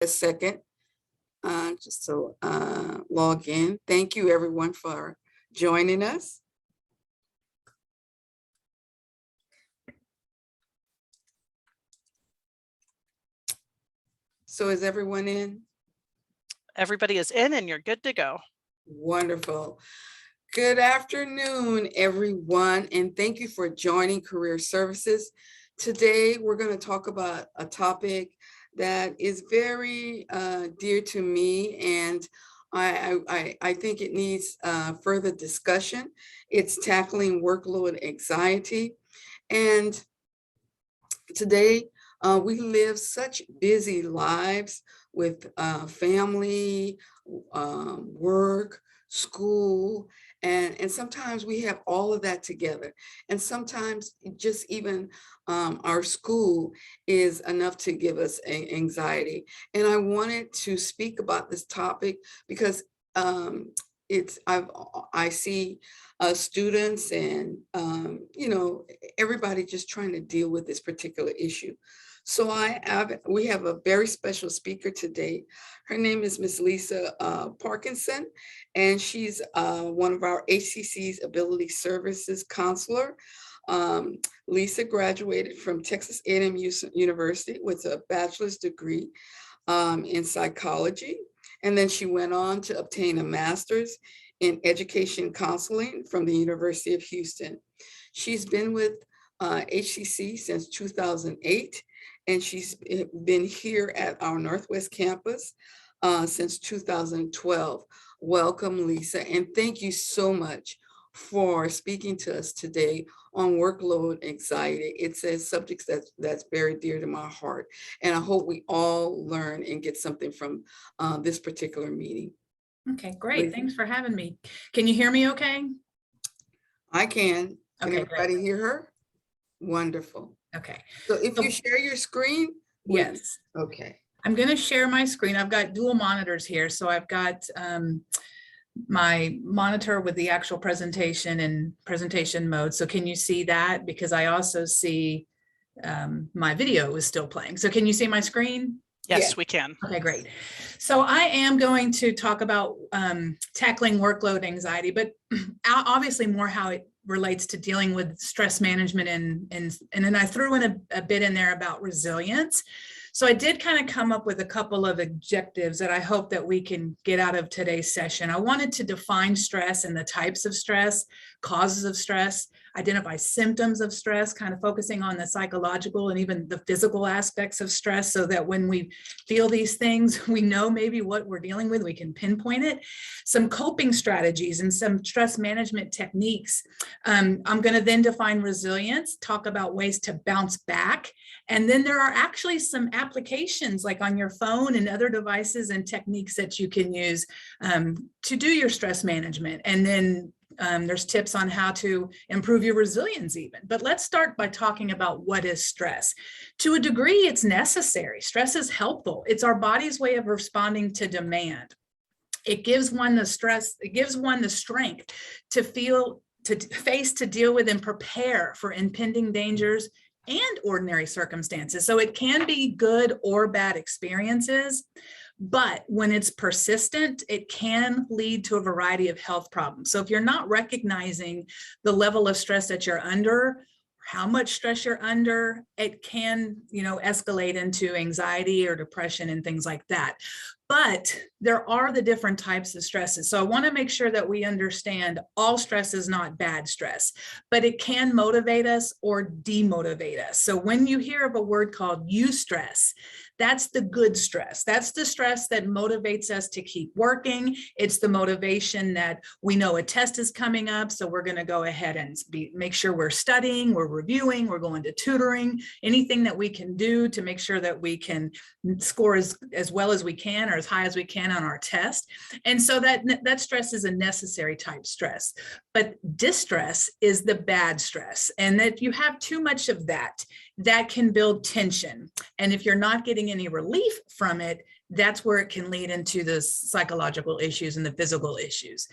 a second, just to log in. Thank you everyone for joining us. So is everyone in? Everybody is in and you're good to go. Wonderful. Good afternoon, everyone, and thank you for joining Career Services. Today, we're going to talk about a topic that is very dear to me, and I think it needs further discussion. It's tackling workload anxiety. And today, we live such busy lives with family, work, school, and sometimes we have all of that together. And sometimes just even our school is enough to give us anxiety. And I wanted to speak about this topic because I see students and everybody just trying to deal with this particular issue. So we have a very special speaker today. Her name is Miss Lisa Parkinson, and she's one of our HCC's Ability Services counselor. Lisa graduated from Texas A&M University with a bachelor's degree in psychology. And then she went on to obtain a master's in education counseling from the University of Houston. She's been with HCC since 2008. And she's been here at our Northwest campus since 2012. Welcome, Lisa, and thank you so much for speaking to us today on workload anxiety. It's a subject that's very dear to my heart, and I hope we all learn and get something from this particular meeting. Okay, great. Lisa? Thanks for having me. Can you hear me okay? I can. Can okay, everybody great. hear her? Wonderful. Okay. So if you share your screen? Yes. Okay. I'm going to share my screen. I've got dual monitors here. So I've got my monitor with the actual presentation and presentation mode. So can you see that? Because I also see my video is still playing. So can you see my screen? Yes, we can. Okay, great. So I am going to talk about tackling workload anxiety, but obviously more how it relates to dealing with stress management and then I threw in a bit in there about resilience. So I did kind of come up with a couple of objectives that I hope that we can get out of today's session. I wanted to define stress and the types of stress, causes of stress, identify symptoms of stress, kind of focusing on the psychological and even the physical aspects of stress so that when we feel these things, we know maybe what we're dealing with, we can pinpoint it. Some coping strategies and some stress management techniques. I'm going to then define resilience, talk about ways to bounce back. And then there are actually some applications like on your phone and other devices and techniques that you can use to do your stress management. And then there's tips on how to improve your resilience even. But let's start by talking about what is stress. To a degree, it's necessary. Stress is helpful. It's our body's way of responding to demand. It gives one the stress, it gives one the strength to feel, to face, to deal with and prepare for impending dangers and ordinary circumstances. So it can be good or bad experiences, but when it's persistent, it can lead to a variety of health problems. So if you're not recognizing the level of stress that you're under, how much stress you're under, it can, escalate into anxiety or depression and things like that. But there are the different types of stresses. So I want to make sure that we understand all stress is not bad stress, but it can motivate us or demotivate us. So when you hear of a word called eustress, that's the good stress. That's the stress that motivates us to keep working. It's the motivation that we know a test is coming up, so we're going to go ahead and make sure we're studying, we're reviewing, we're going to tutoring, anything that we can do to make sure that we can score as well as we can or as high as we can on our test. And so that stress is a necessary type stress. But distress is the bad stress. And that if you have too much of that can build tension. And if you're not getting any relief from it, that's where it can lead into the psychological issues and the physical issues.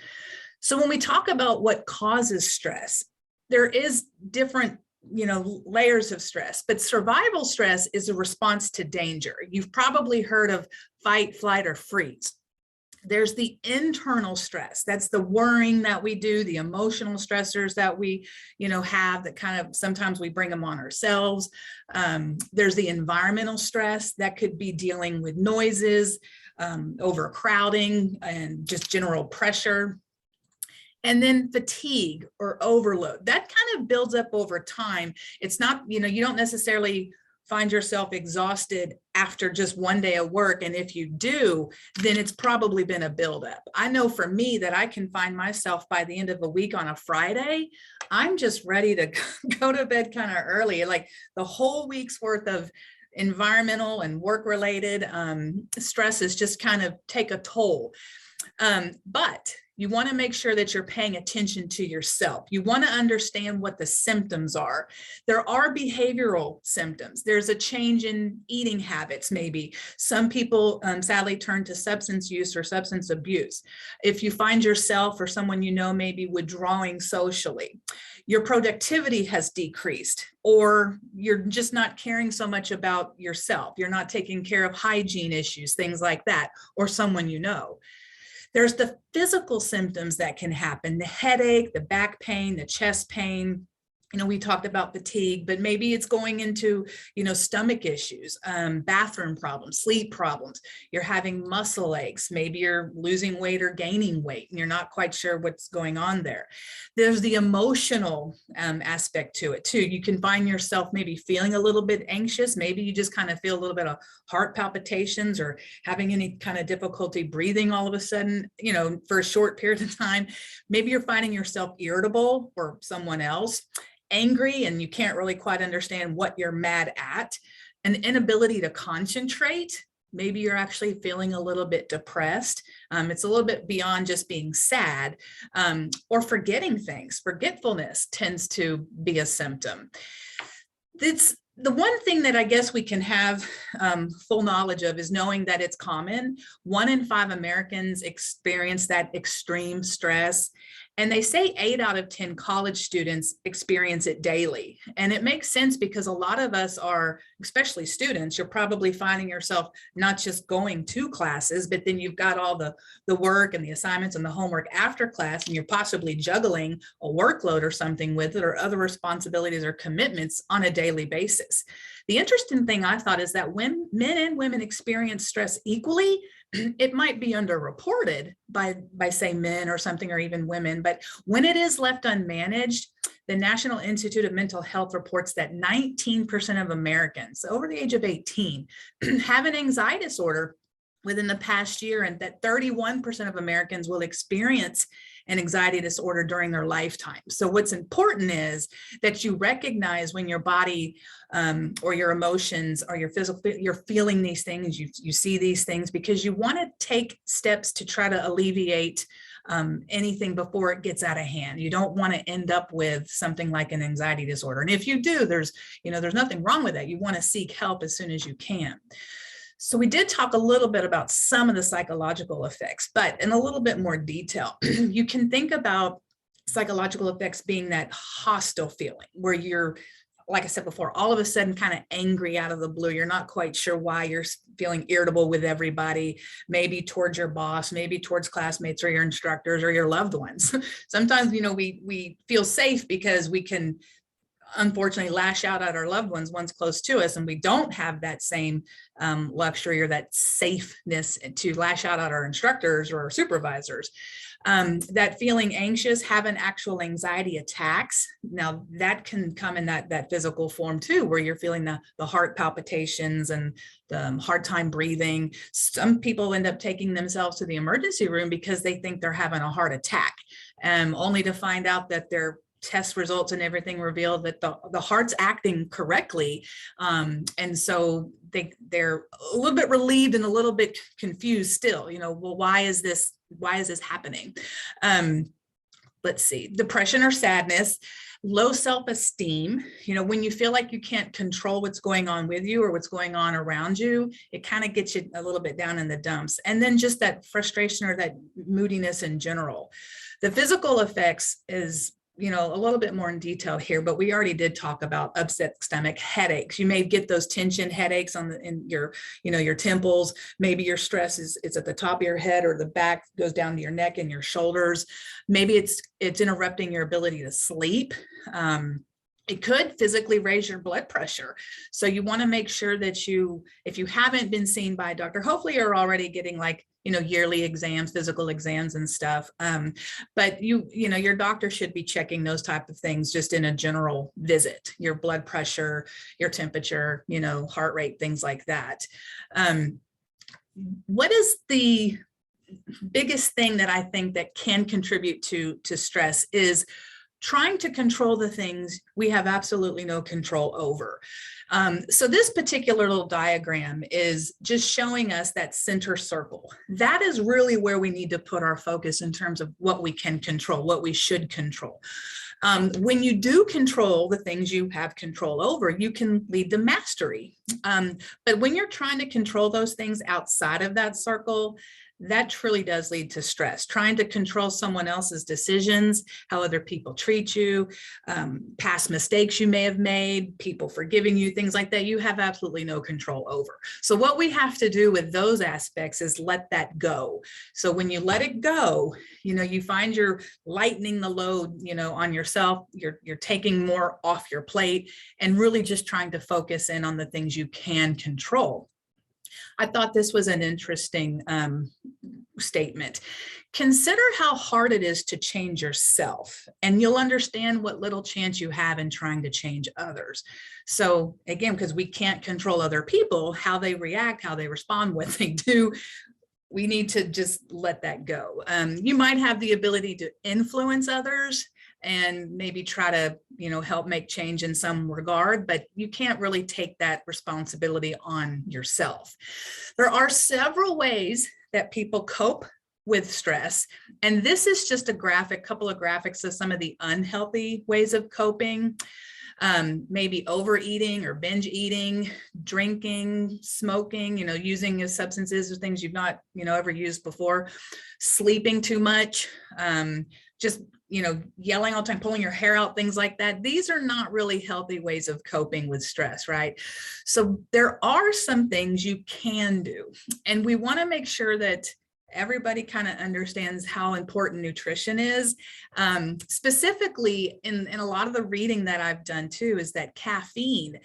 So when we talk about what causes stress, there is different layers of stress, but survival stress is a response to danger. You've probably heard of fight, flight, or freeze. There's the internal stress. That's the worrying that we do, the emotional stressors that we, have that kind of sometimes we bring them on ourselves. There's the environmental stress that could be dealing with noises, overcrowding, and just general pressure. And then fatigue or overload, that kind of builds up over time. It's not, you don't necessarily find yourself exhausted after just one day of work. And if you do, then it's probably been a buildup. I know for me that I can find myself by the end of the week on a Friday, I'm just ready to go to bed kind of early. Like the whole week's worth of environmental and work-related stresses just kind of take a toll. But you want to make sure that you're paying attention to yourself. You want to understand what the symptoms are. There are behavioral symptoms. There's a change in eating habits, maybe. Some people sadly turn to substance use or substance abuse. If you find yourself or someone maybe withdrawing socially, your productivity has decreased, or you're just not caring so much about yourself. You're not taking care of hygiene issues, things like that, or someone There's the physical symptoms that can happen, the headache, the back pain, the chest pain. We talked about fatigue, but maybe it's going into, stomach issues, bathroom problems, sleep problems. You're having muscle aches. Maybe you're losing weight or gaining weight, and you're not quite sure what's going on there. There's the emotional aspect to it too. You can find yourself maybe feeling a little bit anxious. Maybe you just kind of feel a little bit of heart palpitations or having any kind of difficulty breathing all of a sudden, for a short period of time. Maybe you're finding yourself irritable or someone else, angry, and you can't really quite understand what you're mad at, an inability to concentrate. Maybe you're actually feeling a little bit depressed. It's a little bit beyond just being sad, or forgetting things. Forgetfulness tends to be a symptom. It's the one thing that I guess we can have full knowledge of is knowing that it's common. 1 in 5 Americans experience that extreme stress. And they say 8 out of 10 college students experience it daily. And it makes sense because a lot of us are, especially students, you're probably finding yourself not just going to classes, but then you've got all the work and the assignments and the homework after class, and you're possibly juggling a workload or something with it, or other responsibilities or commitments on a daily basis. The interesting thing I thought is that when men and women experience stress equally, it might be underreported by say men or something, or even women, but when it is left unmanaged, the National Institute of Mental Health reports that 19% of Americans over the age of 18 have an anxiety disorder within the past year, and that 31% of Americans will experience an anxiety disorder during their lifetime. So what's important is that you recognize when your body or your emotions or your physical, you're feeling these things, you see these things, because you want to take steps to try to alleviate anything before it gets out of hand. You don't want to end up with something like an anxiety disorder. And if you do, there's nothing wrong with that. You want to seek help as soon as you can. So we did talk a little bit about some of the psychological effects, but in a little bit more detail. You can think about psychological effects being that hostile feeling where you're, like I said before, all of a sudden kind of angry out of the blue. You're not quite sure why. You're feeling irritable with everybody, maybe towards your boss, maybe towards classmates or your instructors or your loved ones. Sometimes, we feel safe because we can unfortunately lash out at our loved ones close to us, and we don't have that same luxury or that safeness to lash out at our instructors or our supervisors. That feeling anxious, having actual anxiety attacks. Now that can come in that physical form too, where you're feeling the heart palpitations and the hard time breathing. Some people end up taking themselves to the emergency room because they think they're having a heart attack, only to find out that their test results and everything revealed that the heart's acting correctly. And so they're a little bit relieved and a little bit confused still, well, why is this happening? Let's see, depression or sadness, low self-esteem, when you feel like you can't control what's going on with you or what's going on around you, it kind of gets you a little bit down in the dumps. And then just that frustration or that moodiness in general. The physical effects is a little bit more in detail here, but we already did talk about upset stomach, headaches. You may get those tension headaches in your, your temples. Maybe your stress is at the top of your head, or the back goes down to your neck and your shoulders. Maybe it's interrupting your ability to sleep. It could physically raise your blood pressure. So you want to make sure that if you haven't been seen by a doctor, hopefully you're already getting yearly exams, physical exams and stuff. But your doctor should be checking those type of things just in a general visit, your blood pressure, your temperature, heart rate, things like that. What is the biggest thing that I think that can contribute to stress is trying to control the things we have absolutely no control over. So this particular little diagram is just showing us that center circle. That is really where we need to put our focus in terms of what we can control, what we should control. When you do control the things you have control over, you can lead to mastery. But when you're trying to control those things outside of that circle, that truly does lead to stress. Trying to control someone else's decisions, how other people treat you, past mistakes you may have made, people forgiving you, things like that, you have absolutely no control over. So what we have to do with those aspects is let that go. So when you let it go, you find you're lightening the load, on yourself, you're taking more off your plate and really just trying to focus in on the things you can control. I thought this was an interesting statement. Consider how hard it is to change yourself, and you'll understand what little chance you have in trying to change others. So again, because we can't control other people, how they react, how they respond, what they do, we need to just let that go. You might have the ability to influence others and maybe try to, help make change in some regard, but you can't really take that responsibility on yourself. There are several ways that people cope with stress. And this is just a couple of graphics of some of the unhealthy ways of coping. Maybe overeating or binge eating, drinking, smoking, using substances or things you've not, ever used before, sleeping too much, just, yelling all the time, pulling your hair out, things like that. These are not really healthy ways of coping with stress, right? So there are some things you can do, and we want to make sure that everybody kind of understands how important nutrition is. Specifically in a lot of the reading that I've done too, is that caffeine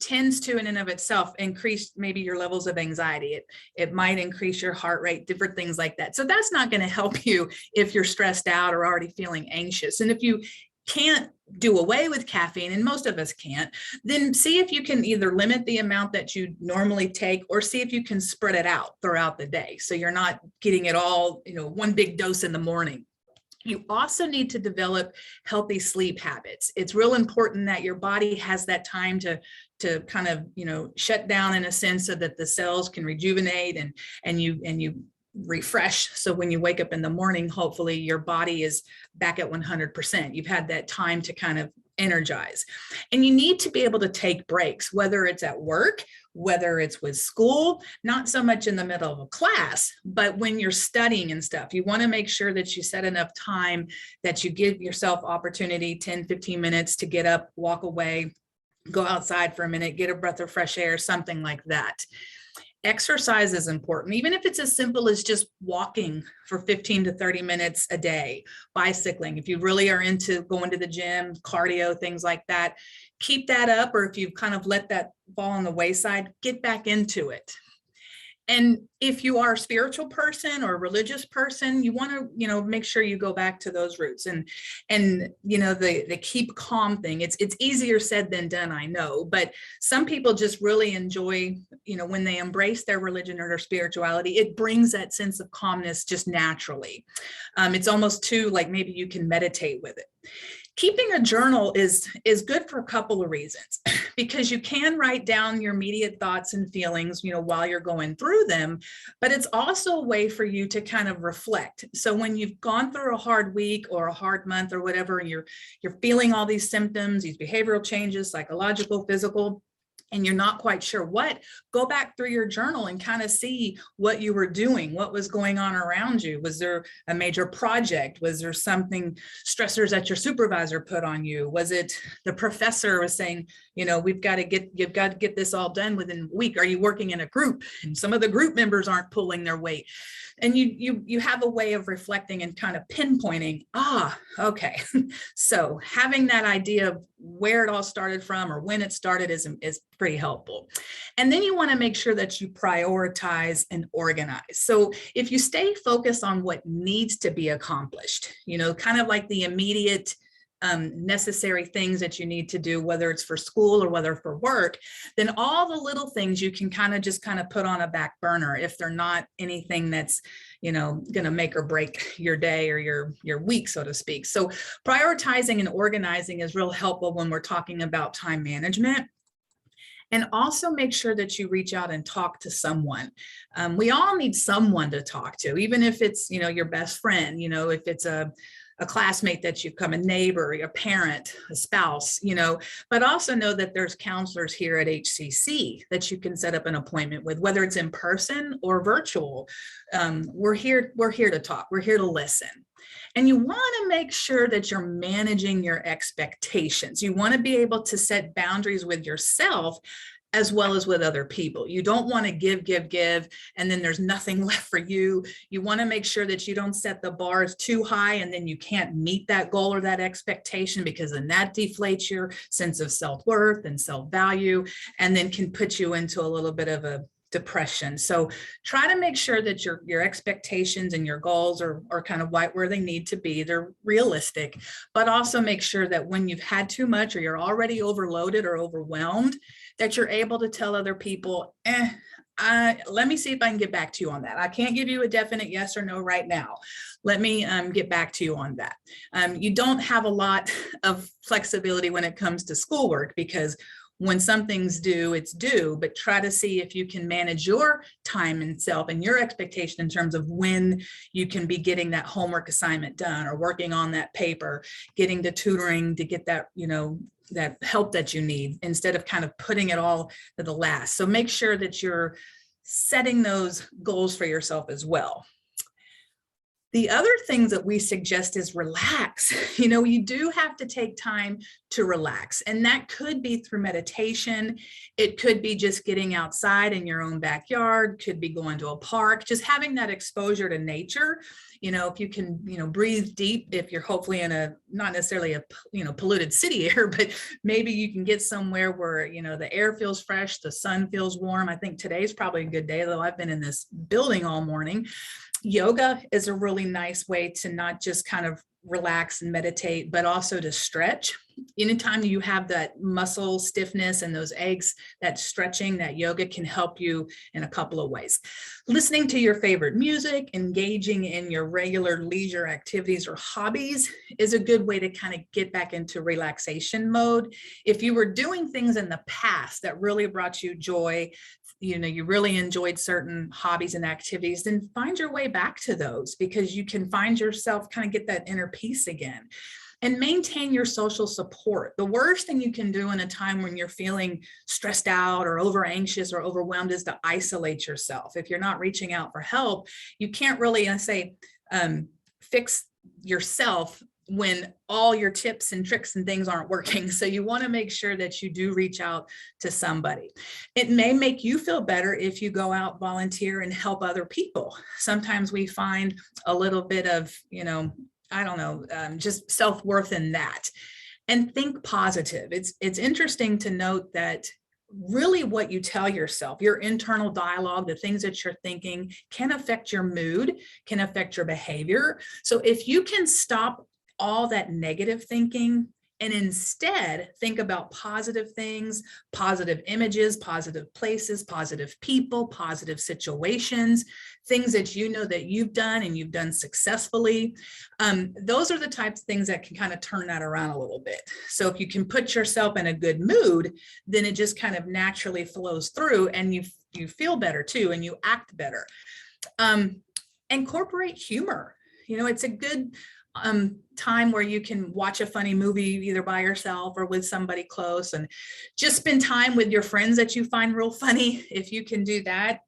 tends to, in and of itself, increase maybe your levels of anxiety. It might increase your heart rate, different things like that. So that's not going to help you if you're stressed out or already feeling anxious. And if you can't do away with caffeine, and most of us can't, then see if you can either limit the amount that you normally take, or see if you can spread it out throughout the day, so you're not getting it all, one big dose in the morning. You also need to develop healthy sleep habits. It's real important that your body has that time to kind of, shut down in a sense, so that the cells can rejuvenate and you refresh. So when you wake up in the morning, hopefully your body is back at 100%. You've had that time to kind of energize. And you need to be able to take breaks, whether it's at work, whether it's with school, not so much in the middle of a class, but when you're studying and stuff. You want to make sure that you set enough time that you give yourself opportunity, 10, 15 minutes to get up, walk away, go outside for a minute, get a breath of fresh air, something like that. Exercise is important, even if it's as simple as just walking for 15 to 30 minutes a day, bicycling. If you really are into going to the gym, cardio, things like that, keep that up. Or if you've kind of let that fall on the wayside, get back into it. And if you are a spiritual person or a religious person, you want to, make sure you go back to those roots and the keep calm thing. It's easier said than done, I know, but some people just really enjoy, when they embrace their religion or their spirituality, it brings that sense of calmness just naturally. It's almost too like maybe you can meditate with it. Keeping a journal is good for a couple of reasons, because you can write down your immediate thoughts and feelings, while you're going through them, but it's also a way for you to kind of reflect. So when you've gone through a hard week or a hard month or whatever, and you're feeling all these symptoms, these behavioral changes, psychological, physical, and you're not quite sure what, go back through your journal and kind of see what you were doing, what was going on around you. Was there a major project? Was there something, stressors that your supervisor put on you? Was it the professor was saying, you've got to get this all done within a week? Are you working in a group and some of the group members aren't pulling their weight? And you have a way of reflecting and kind of pinpointing, okay. So having that idea of where it all started from or when it started is pretty helpful. And then you want to make sure that you prioritize and organize. So if you stay focused on what needs to be accomplished, kind of like the immediate necessary things that you need to do, whether it's for school or whether for work, then all the little things you can kind of put on a back burner if they're not anything that's, going to make or break your day or your week, so to speak. So prioritizing and organizing is real helpful when we're talking about time management. And also make sure that you reach out and talk to someone. We all need someone to talk to, even if it's, your best friend, if it's a classmate that you've come, a neighbor, a parent, a spouse, but also know that there's counselors here at HCC that you can set up an appointment with, whether it's in person or virtual. We're here to talk. We're here to listen. And you want to make sure that you're managing your expectations. You want to be able to set boundaries with yourself as well as with other people. You don't want to give, and then there's nothing left for you. You want to make sure that you don't set the bars too high and then you can't meet that goal or that expectation, because then that deflates your sense of self-worth and self-value, and then can put you into a little bit of a depression. So try to make sure that your expectations and your goals are kind of right where they need to be. They're realistic, but also make sure that when you've had too much or you're already overloaded or overwhelmed, that you're able to tell other people, let me see if I can get back to you on that. I can't give you a definite yes or no right now. Let me get back to you on that. You don't have a lot of flexibility when it comes to schoolwork, because when something's due, it's due, but try to see if you can manage your time and self and your expectation in terms of when you can be getting that homework assignment done or working on that paper, getting to tutoring to get that, that help that you need, instead of kind of putting it all to the last. So make sure that you're setting those goals for yourself as well. The other things that we suggest is relax. You do have to take time to relax, and that could be through meditation. It could be just getting outside in your own backyard, could be going to a park, just having that exposure to nature. If you can, breathe deep, if you're hopefully in not necessarily a, polluted city air, but maybe you can get somewhere where, the air feels fresh, the sun feels warm. I think today's probably a good day, though I've been in this building all morning. Yoga is a really nice way to not just kind of relax and meditate, but also to stretch. Anytime you have that muscle stiffness and those aches, that stretching, that yoga can help you in a couple of ways. Listening to your favorite music, engaging in your regular leisure activities or hobbies is a good way to kind of get back into relaxation mode. If you were doing things in the past that really brought you joy, you really enjoyed certain hobbies and activities, then find your way back to those, because you can find yourself kind of get that inner peace again. And maintain your social support. The worst thing you can do in a time when you're feeling stressed out or over anxious or overwhelmed is to isolate yourself. If you're not reaching out for help, you can't really fix yourself when all your tips and tricks and things aren't working. So you want to make sure that you do reach out to somebody. It may make you feel better if you go out, volunteer, and help other people. Sometimes we find a little bit of, just self-worth in that. And think positive. It's interesting to note that really what you tell yourself, your internal dialogue, the things that you're thinking, can affect your mood, can affect your behavior. So if you can stop all that negative thinking and instead think about positive things, positive images, positive places, positive people, positive situations, things that that you've done and you've done successfully. Those are the types of things that can kind of turn that around a little bit. So if you can put yourself in a good mood, then it just kind of naturally flows through, and you feel better too, and you act better. Incorporate humor. It's a good time where you can watch a funny movie either by yourself or with somebody close, and just spend time with your friends that you find real funny. If you can do that,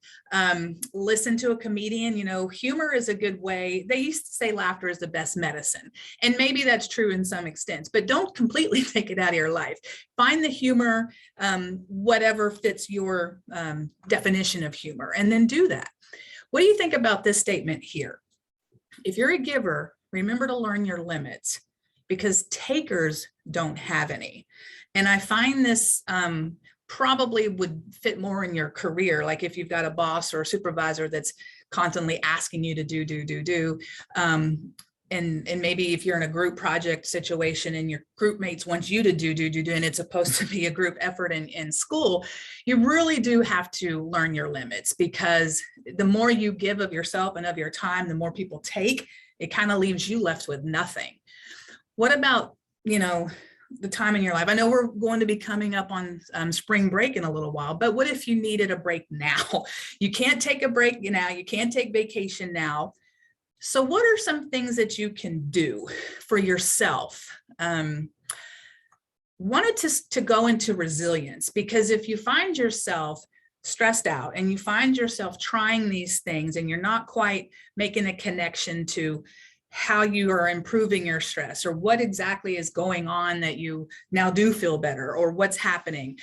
listen to a comedian. Humor is a good way. They used to say laughter is the best medicine, and maybe that's true in some extent, but don't completely take it out of your life. Find the humor, whatever fits your definition of humor, and then do that. What do you think about this statement here? If you're a giver, remember to learn your limits, because takers don't have any. And I find this probably would fit more in your career. Like if you've got a boss or a supervisor that's constantly asking you to do. And maybe if you're in a group project situation and your group mates want you to do, and it's supposed to be a group effort in school, you really do have to learn your limits, because the more you give of yourself and of your time, the more people take. It kind of leaves you left with nothing. What about, the time in your life? I know we're going to be coming up on spring break in a little while, but what if you needed a break now? You can't take a break now. You can't take vacation now. So what are some things that you can do for yourself? Wanted to go into resilience, because if you find yourself stressed out and you find yourself trying these things and you're not quite making a connection to how you are improving your stress, or what exactly is going on that you now do feel better, or what's happening.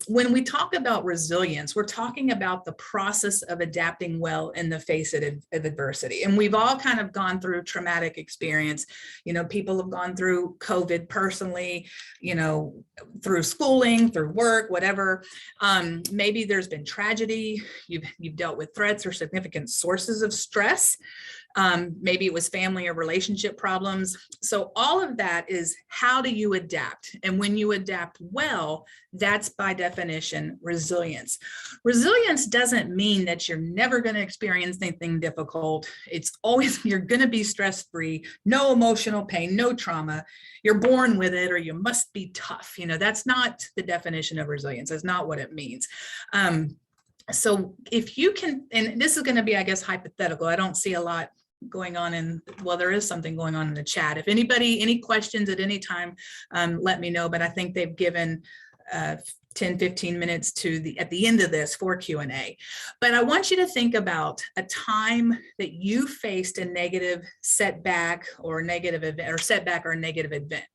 When we talk about resilience, we're talking about the process of adapting well in the face of adversity. And we've all kind of gone through traumatic experience. People have gone through COVID personally, through schooling, through work, whatever. Maybe there's been tragedy. You've dealt with threats or significant sources of stress. Maybe it was family or relationship problems. So all of that is, how do you adapt? And when you adapt well, that's by definition resilience. Resilience doesn't mean that you're never going to experience anything difficult. It's always, you're going to be stress-free, no emotional pain, no trauma. You're born with it, or you must be tough. That's not the definition of resilience. That's not what it means. So if you can, and this is going to be, I guess, hypothetical. I don't see a lot going on there is something going on in the chat. If any questions at any time, let me know, but I think they've given 10, 15 minutes at the end of this for Q&A. But I want you to think about a time that you faced a negative setback or a negative event, or setback or a negative event.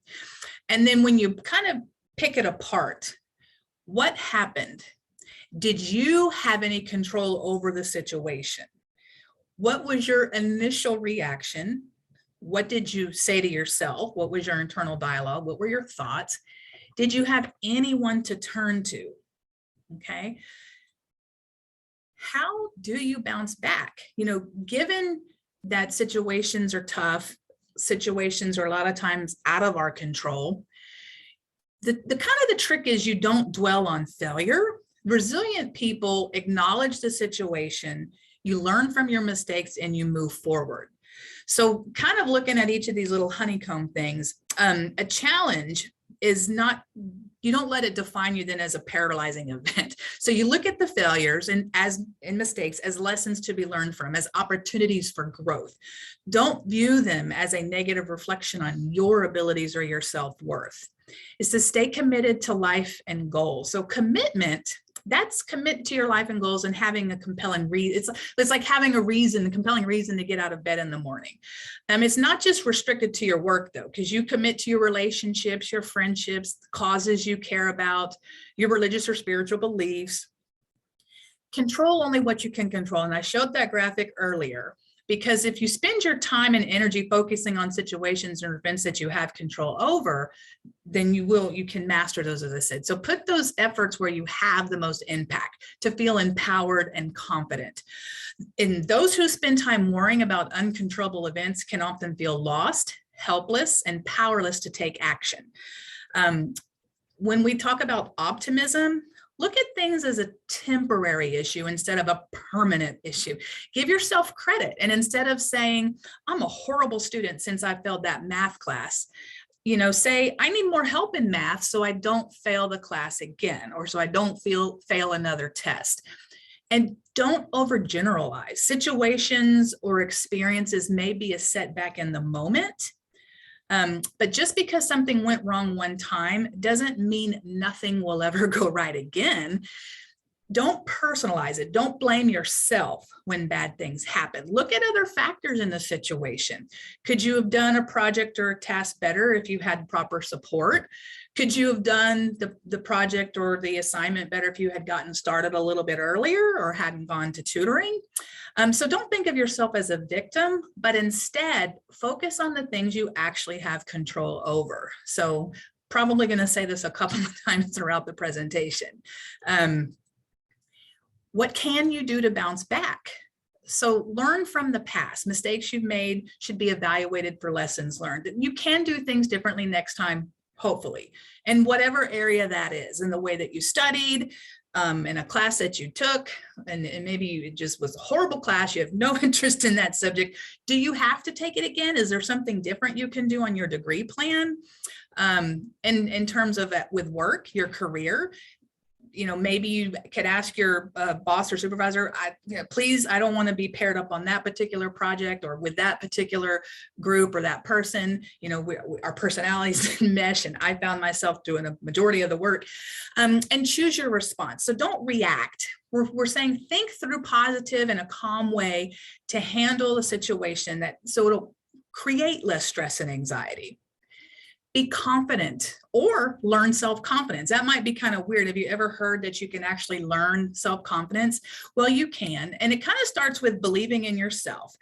And then when you kind of pick it apart, what happened? Did you have any control over the situation? What was your initial reaction? What did you say to yourself? What was your internal dialogue? What were your thoughts? Did you have anyone to turn to? Okay. How do you bounce back? Given that situations are tough, situations are a lot of times out of our control, the kind of the trick is you don't dwell on failure. Resilient people acknowledge the situation, you learn from your mistakes, and you move forward. So kind of looking at each of these little honeycomb things, a challenge is not, you don't let it define you then as a paralyzing event. So you look at the failures and mistakes as lessons to be learned from, as opportunities for growth. Don't view them as a negative reflection on your abilities or your self-worth. It's to stay committed to life and goals. So commitment, that's commit to your life and goals and having a compelling reason. It's like having a compelling reason to get out of bed in the morning. It's not just restricted to your work though, because you commit to your relationships, your friendships, causes you care about, your religious or spiritual beliefs. Control only what you can control. And I showed that graphic earlier, because if you spend your time and energy focusing on situations or events that you have control over, then you can master those, as I said. So put those efforts where you have the most impact to feel empowered and confident. And those who spend time worrying about uncontrollable events can often feel lost, helpless, and powerless to take action. When we talk about optimism, look at things as a temporary issue instead of a permanent issue. Give yourself credit. And instead of saying, I'm a horrible student since I failed that math class, say, I need more help in math so I don't fail the class again, or so I don't fail another test. And don't overgeneralize. Situations or experiences may be a setback in the moment, but just because something went wrong one time doesn't mean nothing will ever go right again. Don't personalize it. Don't blame yourself when bad things happen. Look at other factors in the situation. Could you have done a project or a task better if you had proper support? Could you have done the project or the assignment better if you had gotten started a little bit earlier or hadn't gone to tutoring? So don't think of yourself as a victim, but instead focus on the things you actually have control over. So probably going to say this a couple of times throughout the presentation. What can you do to bounce back? So learn from the past. Mistakes you've made should be evaluated for lessons learned. You can do things differently next time, hopefully, in whatever area that is, in the way that you studied, in a class that you took, and maybe it just was a horrible class, you have no interest in that subject. Do you have to take it again? Is there something different you can do on your degree plan? In terms of with work, your career, maybe you could ask your boss or supervisor, please, I don't want to be paired up on that particular project or with that particular group or that person. Our personalities didn't mesh, and I found myself doing a majority of the work. And choose your response. So don't react. We're saying think through positive and a calm way to handle the situation so it'll create less stress and anxiety. Be confident or learn self-confidence. That might be kind of weird. Have you ever heard that you can actually learn self-confidence? Well, you can. And it kind of starts with believing in yourself.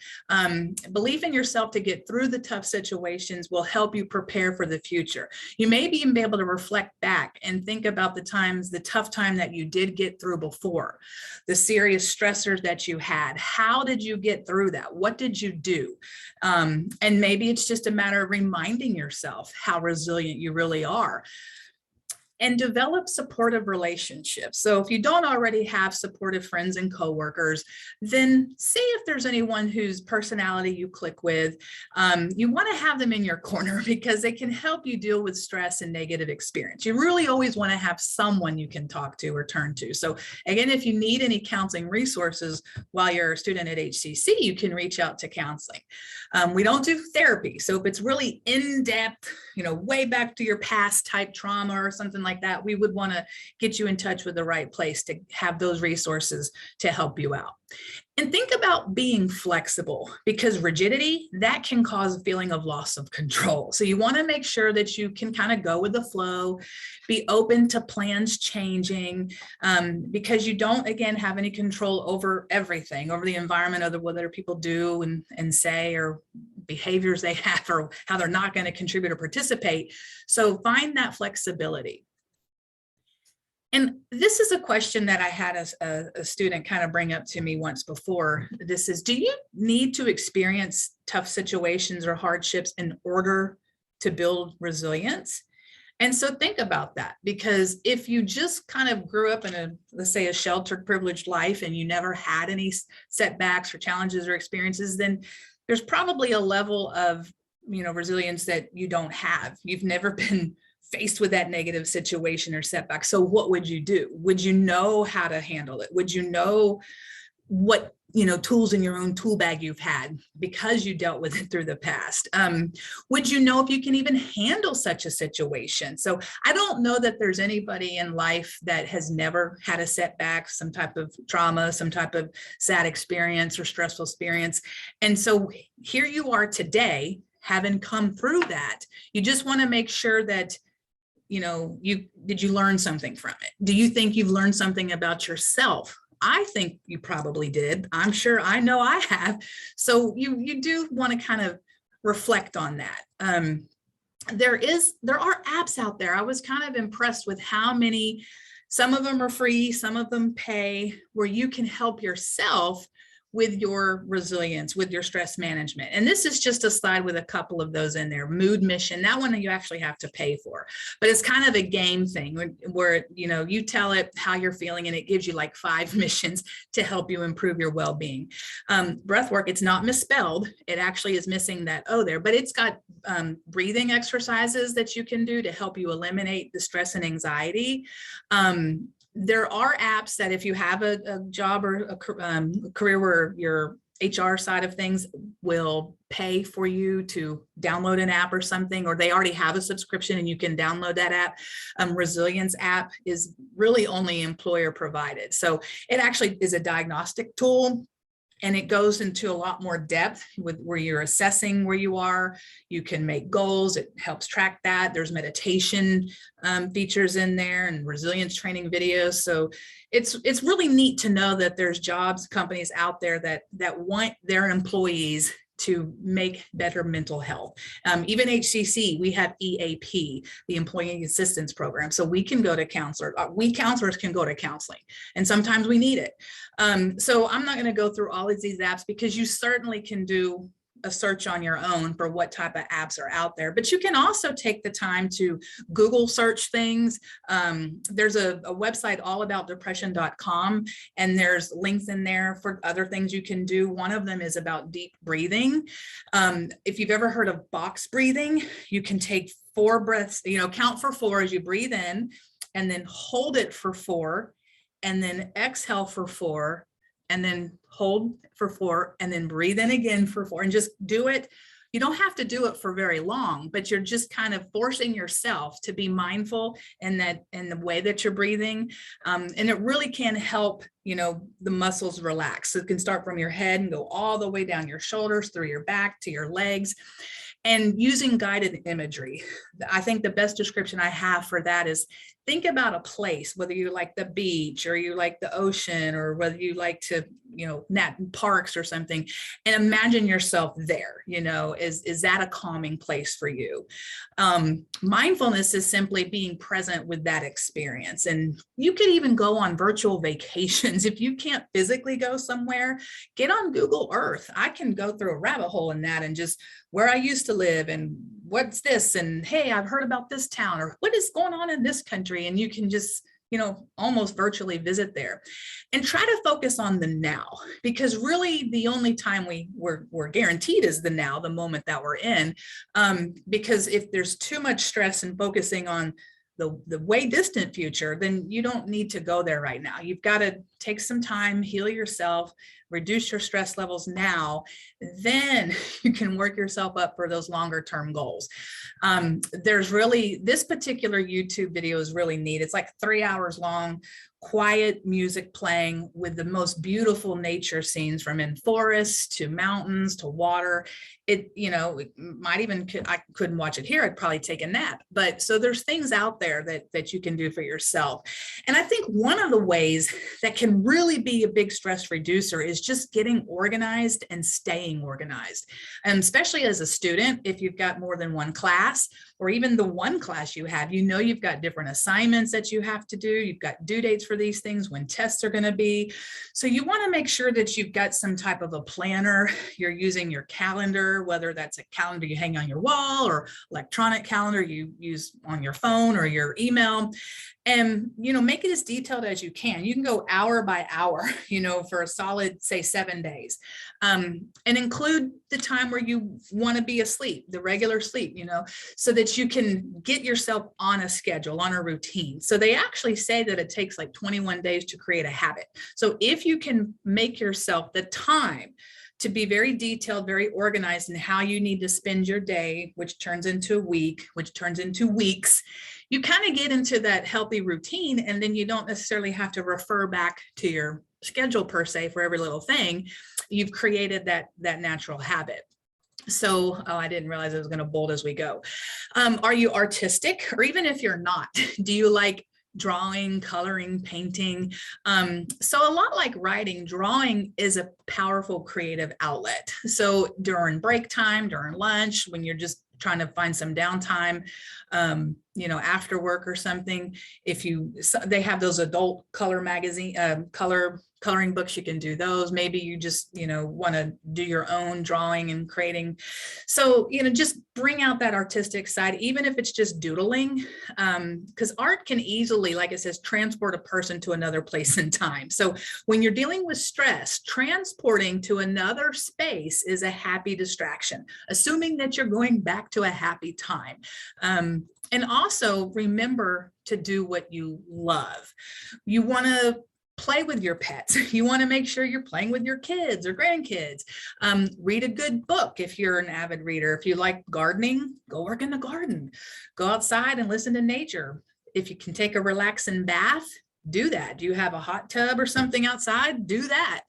Belief in yourself to get through the tough situations will help you prepare for the future. You may even be able to reflect back and think about the tough time that you did get through before, the serious stressors that you had. How did you get through that? What did you do? And maybe it's just a matter of reminding yourself how resilient you really are. And develop supportive relationships. So if you don't already have supportive friends and coworkers, then see if there's anyone whose personality you click with. You want to have them in your corner because they can help you deal with stress and negative experience. You really always want to have someone you can talk to or turn to. So again, if you need any counseling resources while you're a student at HCC, you can reach out to counseling. We don't do therapy. So if it's really in-depth, way back to your past type trauma or something like that, we would want to get you in touch with the right place to have those resources to help you out. And think about being flexible, because rigidity, that can cause a feeling of loss of control. So you want to make sure that you can kind of go with the flow, be open to plans changing, because you don't, again, have any control over everything, over the environment, of what other people do and say, or behaviors they have, or how they're not going to contribute or participate. So find that flexibility. And this is a question that I had a student kind of bring up to me once before. This is, do you need to experience tough situations or hardships in order to build resilience? And so think about that, because if you just kind of grew up in let's say a sheltered, privileged life, and you never had any setbacks or challenges or experiences, then there's probably a level of, resilience that you don't have. You've never been faced with that negative situation or setback. So what would you do? Would you know how to handle it? Would you know what tools in your own tool bag you've had because you dealt with it through the past? Would you know if you can even handle such a situation? So I don't know that there's anybody in life that has never had a setback, some type of trauma, some type of sad experience or stressful experience. And so here you are today, having come through that. You just want to make sure that did you learn something from it? Do you think you've learned something about yourself? I think you probably did. I'm sure, I know I have. So you do want to kind of reflect on that. There are apps out there. I was kind of impressed with how many, some of them are free, some of them pay, where you can help yourself with your resilience, with your stress management. And this is just a slide with a couple of those in there. Mood Mission, that one you actually have to pay for, but it's kind of a game thing where, you tell it how you're feeling and it gives you like 5 missions to help you improve your well-being. Breathwork, it's not misspelled. It actually is missing that O there, but it's got breathing exercises that you can do to help you eliminate the stress and anxiety. There are apps that if you have a job or a career where your HR side of things will pay for you to download an app or something, or they already have a subscription and you can download that app. Resilience app is really only employer provided. So it actually is a diagnostic tool. And it goes into a lot more depth with where you're assessing where you are. You can make goals. It helps track that. There's meditation features in there and resilience training videos. So it's really neat to know that there's companies out there that want their employees to make better mental health. Even HCC, we have EAP, the Employee Assistance Program. So we can go to counselors. We counselors can go to counseling, and sometimes we need it. So I'm not going to go through all of these apps because you certainly can do a search on your own for what type of apps are out there, but you can also take the time to Google search things. There's a website allaboutdepression.com, and there's links in there for other things you can do. One of them is about deep breathing. If you've ever heard of box breathing, you can take 4 breaths, count for 4 as you breathe in, and then hold it for 4, and then exhale for 4, and then hold for 4, and then breathe in again for 4, and just do it. You don't have to do it for very long, but you're just kind of forcing yourself to be mindful in the way that you're breathing. And it really can help, the muscles relax. So it can start from your head and go all the way down your shoulders, through your back to your legs. And using guided imagery. I think the best description I have for that is think about a place, whether you like the beach or you like the ocean, or whether you like to, parks or something, and imagine yourself there. Is that a calming place for you? Mindfulness is simply being present with that experience. And you could even go on virtual vacations. If you can't physically go somewhere, get on Google Earth. I can go through a rabbit hole in that and just where I used to live and what's this, and hey, I've heard about this town, or what is going on in this country, and you can just almost virtually visit there and try to focus on the now, because really the only time we're guaranteed is the now, the moment that we're in. Because if there's too much stress and focusing on the way distant future, then you don't need to go there right now. You've got to take some time, heal yourself, reduce your stress levels now, then you can work yourself up for those longer term goals. There's really, this particular YouTube video is really neat. It's like 3 hours long, quiet music playing with the most beautiful nature scenes, from in forests to mountains to water. It might even, I couldn't watch it here, I'd probably take a nap. But so there's things out there that you can do for yourself. And I think one of the ways that can really be a big stress reducer is just getting organized and staying organized. And especially as a student, if you've got more than one class, or even the one class you have, you've got different assignments that you have to do. You've got due dates for these things, when tests are going to be. So you want to make sure that you've got some type of a planner. You're using your calendar, whether that's a calendar you hang on your wall or electronic calendar you use on your phone or your email. And, make it as detailed as you can. You can go hour by hour, for a solid, say, 7 days, and include the time where you want to be asleep, the regular sleep, so that you can get yourself on a schedule, on a routine. So they actually say that it takes like 21 days to create a habit. So if you can make yourself the time to be very detailed, very organized in how you need to spend your day, which turns into a week, which turns into weeks, you kind of get into that healthy routine, and then you don't necessarily have to refer back to your schedule per se for every little thing. You've created that natural habit. So, I didn't realize I was going to bold as we go. Are you artistic? Or even if you're not, do you like drawing, coloring, painting? So a lot like writing, drawing is a powerful creative outlet. So during break time, during lunch, when you're just trying to find some downtime, after work or something, they have those adult color magazine, coloring books, you can do those. Maybe you just, want to do your own drawing and creating. So, just bring out that artistic side, even if it's just doodling, because art can easily, like it says, transport a person to another place and time. So when you're dealing with stress, transporting to another space is a happy distraction, assuming that you're going back to a happy time. And also remember to do what you love. You want to play with your pets. You want to make sure you're playing with your kids or grandkids. Read a good book if you're an avid reader. If you like gardening, go work in the garden. Go outside and listen to nature. If you can take a relaxing bath, do that. Do you have a hot tub or something outside? Do that.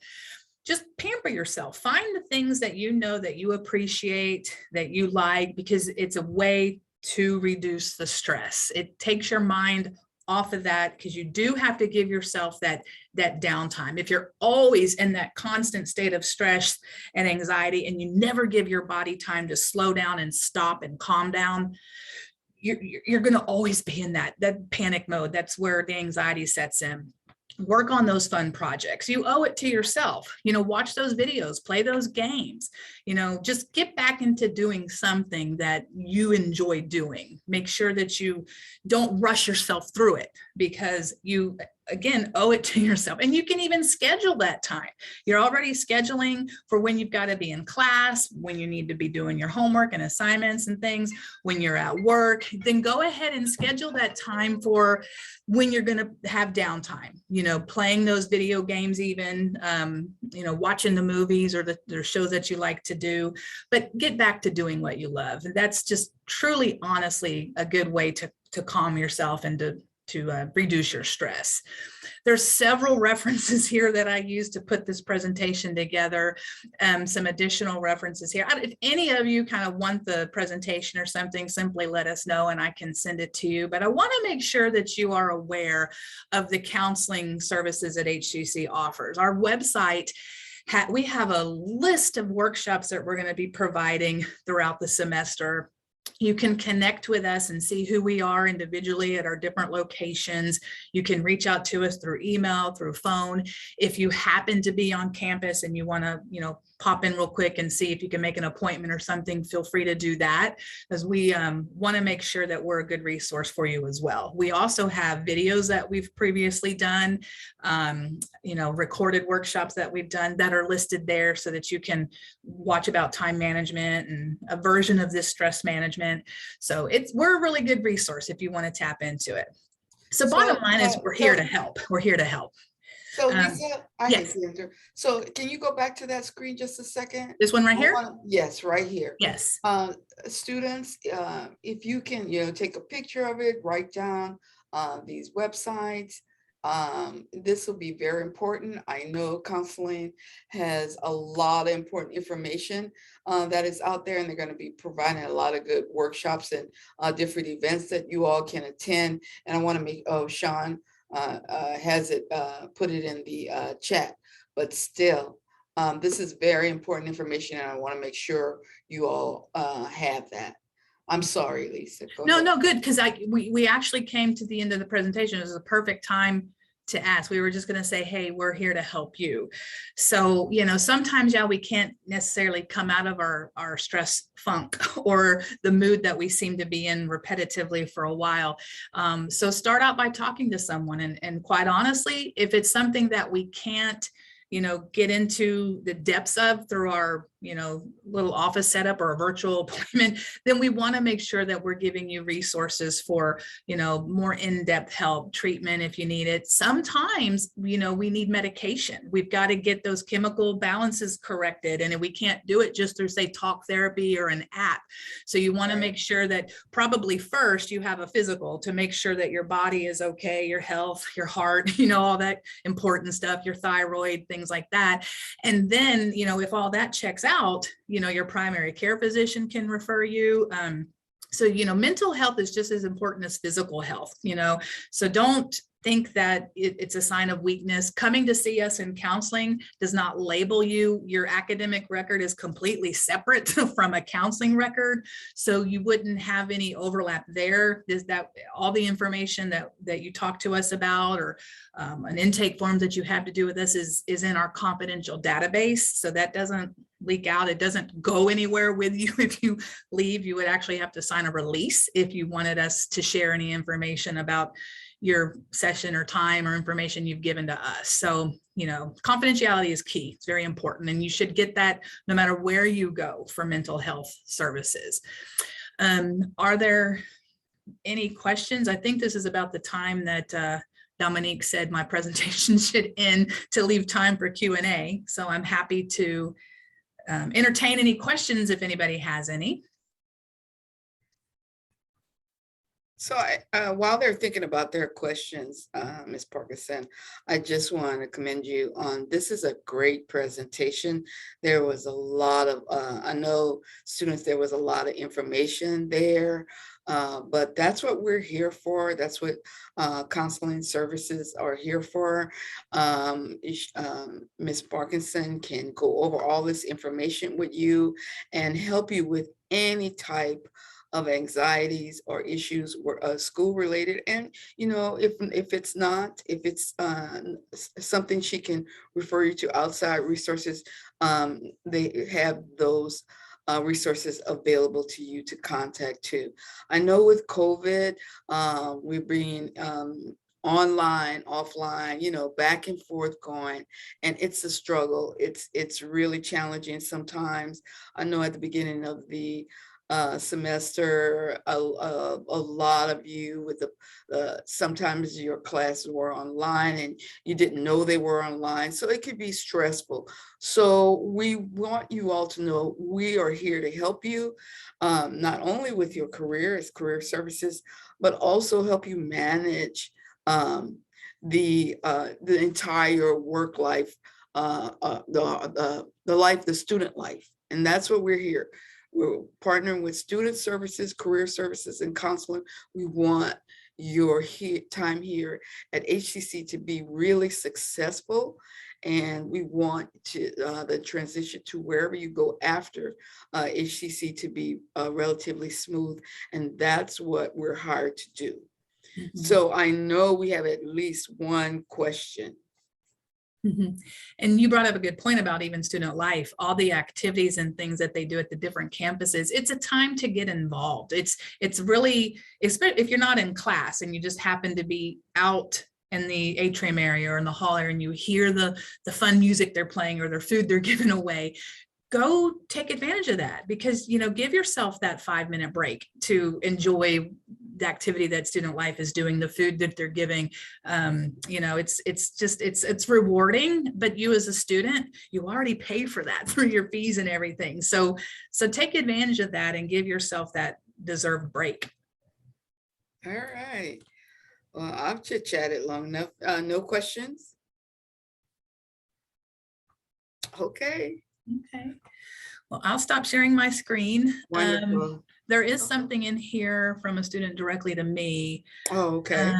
Just pamper yourself. Find the things that you know that you appreciate, that you like, because it's a way to reduce the stress. It takes your mind off of that, because you do have to give yourself that downtime. If you're always in that constant state of stress and anxiety, and you never give your body time to slow down and stop and calm down, you're going to always be in that panic mode. That's where the anxiety sets in. Work on those fun projects. You owe it to yourself. Watch those videos, play those games, just get back into doing something that you enjoy doing. Make sure that you don't rush yourself through it, because you, again, owe it to yourself. And you can even schedule that time. You're already scheduling for when you've got to be in class, when you need to be doing your homework and assignments and things, when you're at work. Then go ahead and schedule that time for when you're going to have downtime, playing those video games, even, watching the movies or the shows that you like to do, but get back to doing what you love. And that's just truly, honestly, a good way to calm yourself and to reduce your stress. There's several references here that I use to put this presentation together. Some additional references here. If any of you kind of want the presentation or something, simply let us know and I can send it to you. But I want to make sure that you are aware of the counseling services that HCC offers. Our website, we have a list of workshops that we're going to be providing throughout the semester. You can connect with us and see who we are individually at our different locations. You can reach out to us through email, through phone. If you happen to be on campus and you want to, pop in real quick and see if you can make an appointment or something, feel free to do that, because we want to make sure that we're a good resource for you as well. We also have videos that we've previously done, recorded workshops that we've done that are listed there so that you can watch about time management and a version of this stress management. So we're a really good resource if you want to tap into it. So bottom line is we're here to help. We're here to help. So Lisa, I yes. hate to enter. So can you go back to that screen just a second? This one right here? Yes, right here. Yes. Students, if you can, take a picture of it, write down these websites. This will be very important. I know counseling has a lot of important information that is out there, and they're going to be providing a lot of good workshops and different events that you all can attend. And I want to make, Sean has it, put it in the chat, but still, this is very important information, and I want to make sure you all have that. I'm sorry, Lisa. No, good, because we actually came to the end of the presentation. It was a perfect time to ask. We were just going to say, hey, we're here to help you. So, sometimes, we can't necessarily come out of our stress funk or the mood that we seem to be in repetitively for a while. So start out by talking to someone. And quite honestly, if it's something that we can't, get into the depths of through our, little office setup or a virtual appointment, then we want to make sure that we're giving you resources for, more in-depth help, treatment if you need it. Sometimes, we need medication. We've got to get those chemical balances corrected, and we can't do it just through, say, talk therapy or an app. So you want to make sure that probably first you have a physical to make sure that your body is okay, your health, your heart, all that important stuff, your thyroid, things like that. And then, if all that checks out, your primary care physician can refer you. So, mental health is just as important as physical health, so don't think that it's a sign of weakness. Coming to see us in counseling does not label you. Your academic record is completely separate from a counseling record. So you wouldn't have any overlap there. Is that all the information that you talk to us about, or an intake form that you have to do with us is in our confidential database. So that doesn't leak out. It doesn't go anywhere with you. If you leave, you would actually have to sign a release if you wanted us to share any information about your session or time or information you've given to us. So, confidentiality is key. It's very important, and you should get that no matter where you go for mental health services. Are there any questions. I think this is about the time that Dominique said my presentation should end to leave time for Q&A. So I'm happy to entertain any questions if anybody has any. So while they're thinking about their questions, Ms. Parkinson, I just want to commend you on, this is a great presentation. There was a lot of, I know students, there was a lot of information there, but that's what we're here for. That's what counseling services are here for. Ms. Parkinson can go over all this information with you and help you with any type of anxieties or issues were school related. And if it's not, if it's something, she can refer you to outside resources. They have those resources available to you to contact too. I know with COVID, we're being online, offline, back and forth going, and it's a struggle. It's really challenging sometimes. I know at the beginning of the semester, a lot of you with sometimes your classes were online and you didn't know they were online, so it could be stressful. So we want you all to know we are here to help you, not only with your career as career services, but also help you manage the entire work life, the student life, and that's what we're here. We're partnering with student services, career services, and counseling. We want your time here at HCC to be really successful, and we want to the transition to wherever you go after HCC to be relatively smooth, and that's what we're hired to do. Mm-hmm. So I know we have at least one question. Mm-hmm. And you brought up a good point about even student life, all the activities and things that they do at the different campuses. It's a time to get involved. It's really, especially if you're not in class and you just happen to be out in the atrium area or in the hall area and you hear the fun music they're playing or their food they're giving away. Go take advantage of that, because give yourself that 5-minute break to enjoy the activity that student life is doing, the food that they're giving. It's rewarding, but you as a student, you already pay for that through your fees and everything. So take advantage of that and give yourself that deserved break. All right. Well, I've chit-chatted long enough. No questions? Okay. Okay. Well, I'll stop sharing my screen. Wonderful. There is something in here from a student directly to me. Oh, okay.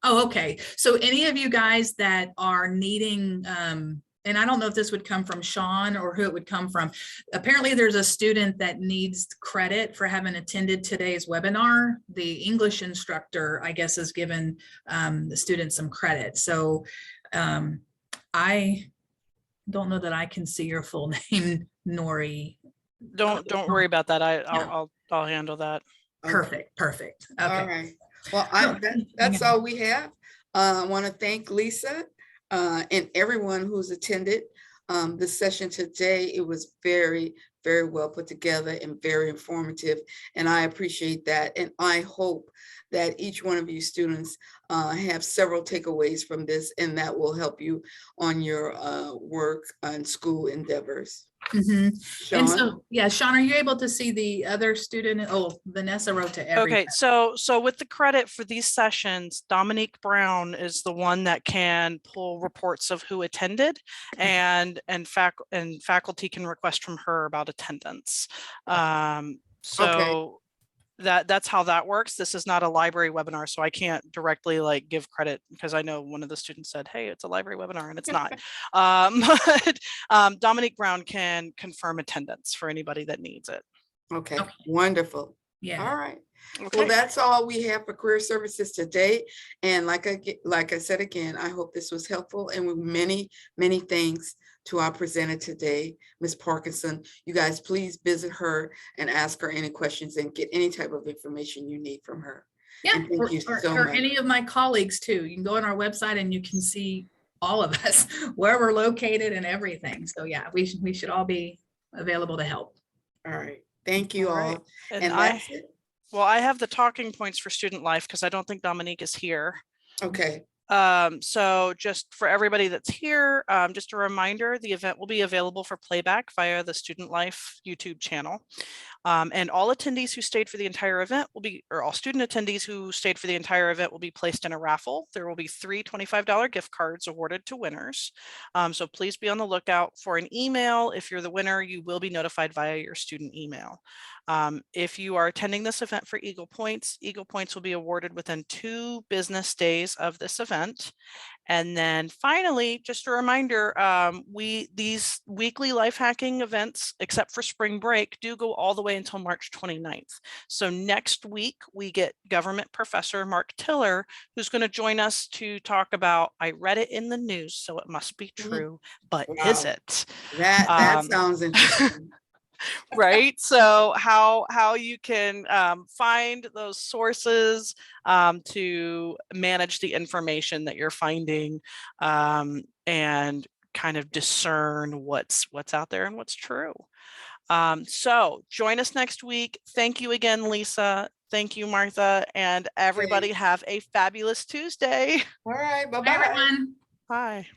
Okay. So any of you guys that are needing, and I don't know if this would come from Sean or who it would come from. Apparently there's a student that needs credit for having attended today's webinar. The English instructor, I guess, has given the student some credit. So I don't know that I can see your full name, Nori. Don't worry about that. I'll handle that. Perfect. Okay. All right. Well, that's all we have. I want to thank Lisa and everyone who's attended this session today. It was very, very well put together and very informative, and I appreciate that. And I hope that each one of you students have several takeaways from this, and that will help you on your work and school endeavors. Mm-hmm. Sean? And so, yeah, Sean, are you able to see the other student? Oh, Vanessa wrote to everybody. Okay, so with the credit for these sessions, Dominique Brown is the one that can pull reports of who attended, and faculty can request from her about attendance. Okay. That's how that works. This is not a library webinar, so I can't directly give credit, because I know one of the students said, hey, it's a library webinar, and it's not. But Dominique Brown can confirm attendance for anybody that needs it. Okay. Wonderful. Yeah. All right. Okay. Well, that's all we have for career services today. And like I said again, I hope this was helpful, and with many, many thanks to our presenter today, Ms. Parkinson. You guys, please visit her and ask her any questions and get any type of information you need from her. Yeah, and thank you so or much. Any of my colleagues too. You can go on our website and you can see all of us, where we're located and everything. So yeah, we should all be available to help. All right. Thank you all. And that's it. Well, I have the talking points for student life because I don't think Dominique is here. Okay. So just for everybody that's here, just a reminder, the event will be available for playback via the Student Life YouTube channel. And all attendees who stayed for the entire event will be, or all student attendees who stayed for the entire event will be placed in a raffle. There will be 3 $25 gift cards awarded to winners. So please be on the lookout for an email. If you're the winner, you will be notified via your student email. If you are attending this event for Eagle Points will be awarded within 2 business days of this event. And then finally, just a reminder, these weekly life hacking events, except for spring break, do go all the way until March 29th. So next week, we get government professor Mark Tiller, who's going to join us to talk about, I read it in the news, so it must be true, but is Wow. it? That sounds interesting. Right? So how you can find those sources to manage the information that you're finding and kind of discern what's out there and what's true. So join us next week. Thank you again, Lisa. Thank you, Martha, and everybody have a fabulous Tuesday. All right. Bye-bye. Bye, everyone. Bye.